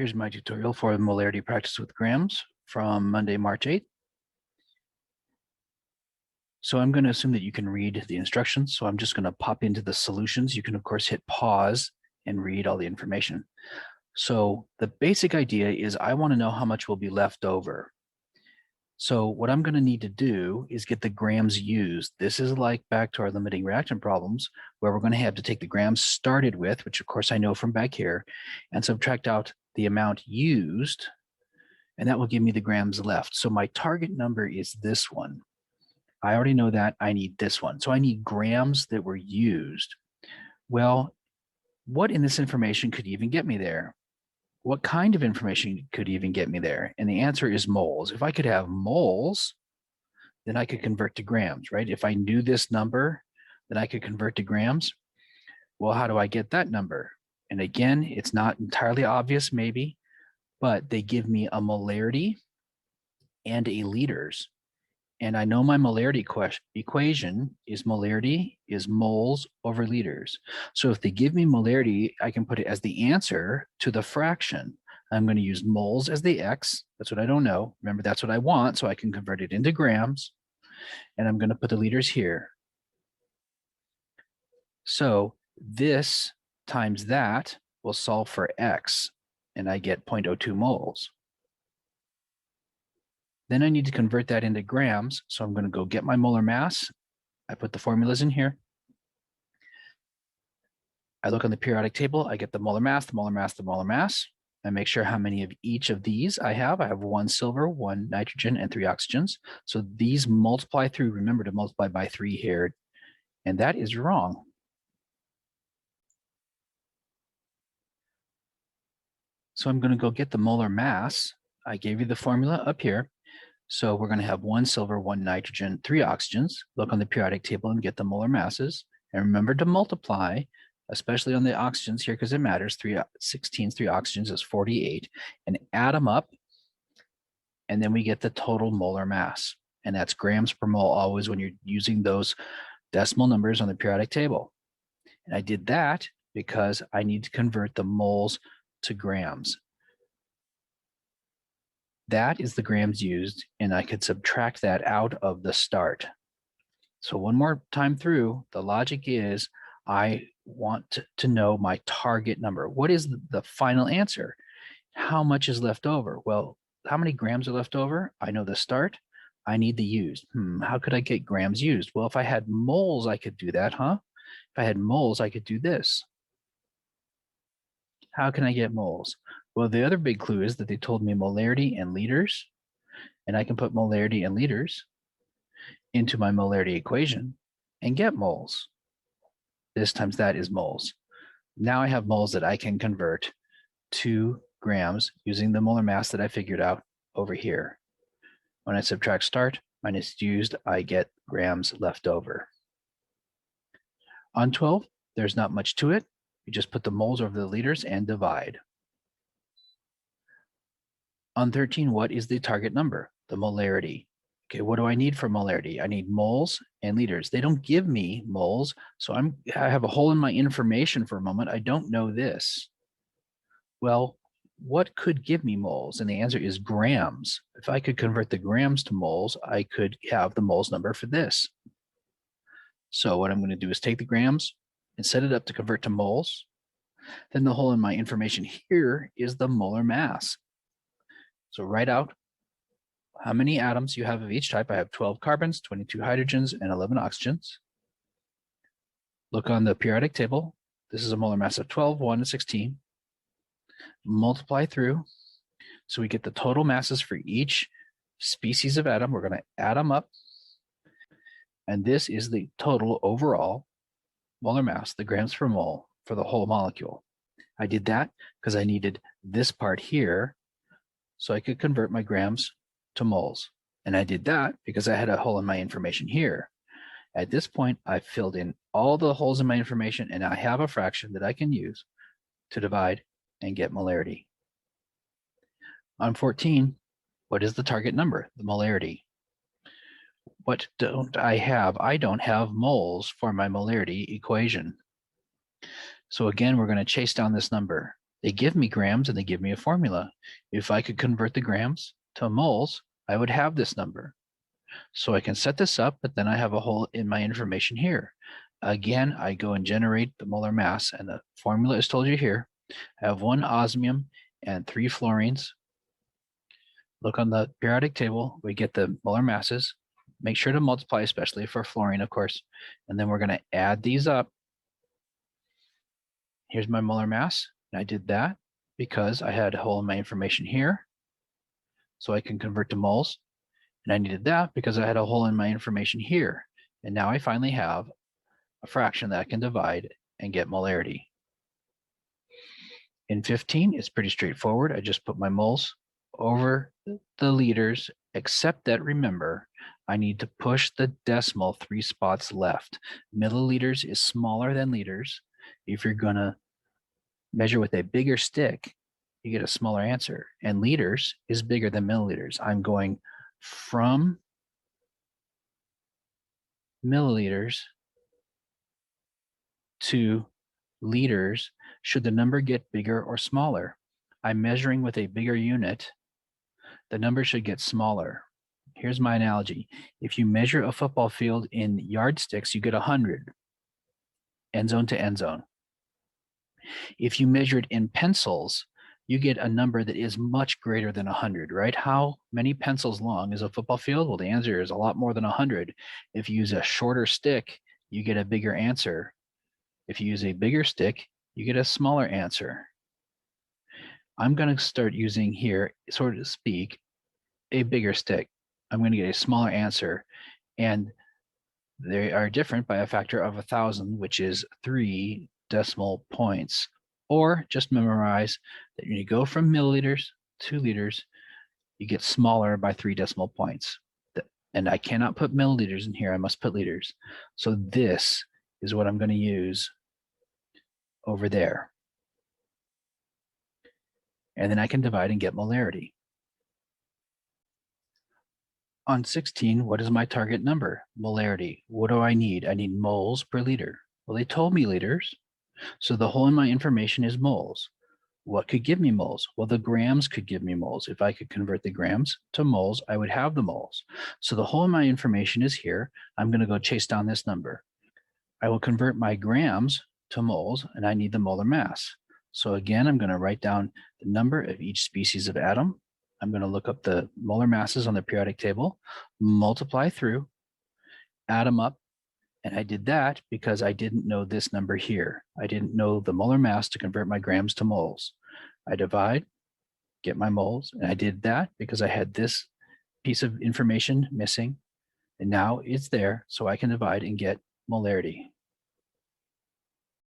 Here's my tutorial for molarity practice with grams from Monday, March 8th. So I'm going to assume that you can read the instructions. So I'm just going to pop into the solutions. You can, of course, hit pause and read all the information. So the basic idea is I want to know how much will be left over. So what I'm going to need to do is get the grams used. This is like back to our limiting reaction problems, where we're going to have to take the grams started with, which of course I know from back here, and subtract out the amount used, and that will give me the grams left. So my target number is this one. I already know that I need this one. So I need grams that were used. Well, what in this information could even get me there? What kind of information could even get me there? And the answer is moles. If I could have moles, then I could convert to grams, right? If I knew this number, then I could convert to grams. Well, how do I get that number? And again, it's not entirely obvious maybe, but they give me a molarity and a liters. And I know my molarity equation is molarity is moles over liters. So if they give me molarity, I can put it as the answer to the fraction. I'm going to use moles as the x. That's what I don't know. Remember, that's what I want, so I can convert it into grams. And I'm going to put the liters here. So this times that will solve for x, and I get 0.02 moles. Then I need to convert that into grams. So I'm going to go get my molar mass. I put the formulas in here. I look on the periodic table. I get the molar mass, the molar mass, the molar mass. I make sure how many of each of these I have. I have 1 silver, 1 nitrogen, and 3 oxygens. So these multiply through. Remember to multiply by 3 here. And that is wrong. So I'm going to go get the molar mass. I gave you the formula up here. So we're going to have 1 silver, 1 nitrogen, 3 oxygens. Look on the periodic table and get the molar masses. And remember to multiply, especially on the oxygens here because it matters. 3 16s, 3 oxygens is 48. And add them up. And then we get the total molar mass. And that's grams per mole always when you're using those decimal numbers on the periodic table. And I did that because I need to convert the moles to grams. That is the grams used, and I could subtract that out of the start. So one more time through, the logic is I want to know my target number. What is the final answer? How much is left over? Well, how many grams are left over? I know the start. I need the used. How could I get grams used? Well, if I had moles, I could do that, huh? If I had moles, I could do this. How can I get moles? Well, the other big clue is that they told me molarity and liters, and I can put molarity and liters into my molarity equation and get moles. This times that is moles. Now I have moles that I can convert to grams using the molar mass that I figured out over here. When I subtract start minus used, I get grams left over. On 12, there's not much to it. You just put the moles over the liters and divide. On 13, what is the target number? The molarity. Okay, what do I need for molarity? I need moles and liters. They don't give me moles, so I have a hole in my information for a moment. I don't know this. Well, what could give me moles? And the answer is grams. If I could convert the grams to moles, I could have the moles number for this. So what I'm going to do is take the grams and set it up to convert to moles. Then the hole in my information here is the molar mass. So write out how many atoms you have of each type. I have 12 carbons, 22 hydrogens, and 11 oxygens. Look on the periodic table. This is a molar mass of 12, 1, and 16. Multiply through. So we get the total masses for each species of atom. We're going to add them up. And this is the total overall molar mass, the grams per mole for the whole molecule. I did that because I needed this part here so I could convert my grams to moles. And I did that because I had a hole in my information here. At this point, I filled in all the holes in my information, and I have a fraction that I can use to divide and get molarity. On 14, what is the target number? The molarity. What don't I have? I don't have moles for my molarity equation. So again, we're going to chase down this number. They give me grams and they give me a formula. If I could convert the grams to moles, I would have this number. So I can set this up, but then I have a hole in my information here. Again, I go and generate the molar mass, and the formula is told you here. I have 1 osmium and 3 fluorines. Look on the periodic table, we get the molar masses. Make sure to multiply, especially for fluorine, of course. And then we're going to add these up. Here's my molar mass. And I did that because I had a hole in my information here, so I can convert to moles. And I needed that because I had a hole in my information here. And now I finally have a fraction that I can divide and get molarity. In 15, it's pretty straightforward. I just put my moles over the liters, except that, remember, I need to push the decimal 3 spots left. Milliliters is smaller than liters. If you're going to measure with a bigger stick, you get a smaller answer. And liters is bigger than milliliters. I'm going from milliliters to liters. Should the number get bigger or smaller? I'm measuring with a bigger unit. The number should get smaller. Here's my analogy. If you measure a football field in yardsticks, you get 100, end zone to end zone. If you measure it in pencils, you get a number that is much greater than 100, right? How many pencils long is a football field? Well, the answer is a lot more than 100. If you use a shorter stick, you get a bigger answer. If you use a bigger stick, you get a smaller answer. I'm going to start using here, so to speak, a bigger stick. I'm going to get a smaller answer. And they are different by a factor of 1,000, which is 3 decimal points. Or just memorize that when you go from milliliters to liters, you get smaller by 3 decimal points. And I cannot put milliliters in here. I must put liters. So this is what I'm going to use over there. And then I can divide and get molarity. On 16, what is my target number? Molarity. What do I need? I need moles per liter. Well, they told me liters. So the hole in my information is moles. What could give me moles? Well, the grams could give me moles. If I could convert the grams to moles, I would have the moles. So the hole in my information is here. I'm going to go chase down this number. I will convert my grams to moles, and I need the molar mass. So again, I'm going to write down the number of each species of atom. I'm going to look up the molar masses on the periodic table, multiply through, add them up, and I did that because I didn't know this number here. I didn't know the molar mass to convert my grams to moles. I divide, get my moles, and I did that because I had this piece of information missing, and now it's there, so I can divide and get molarity.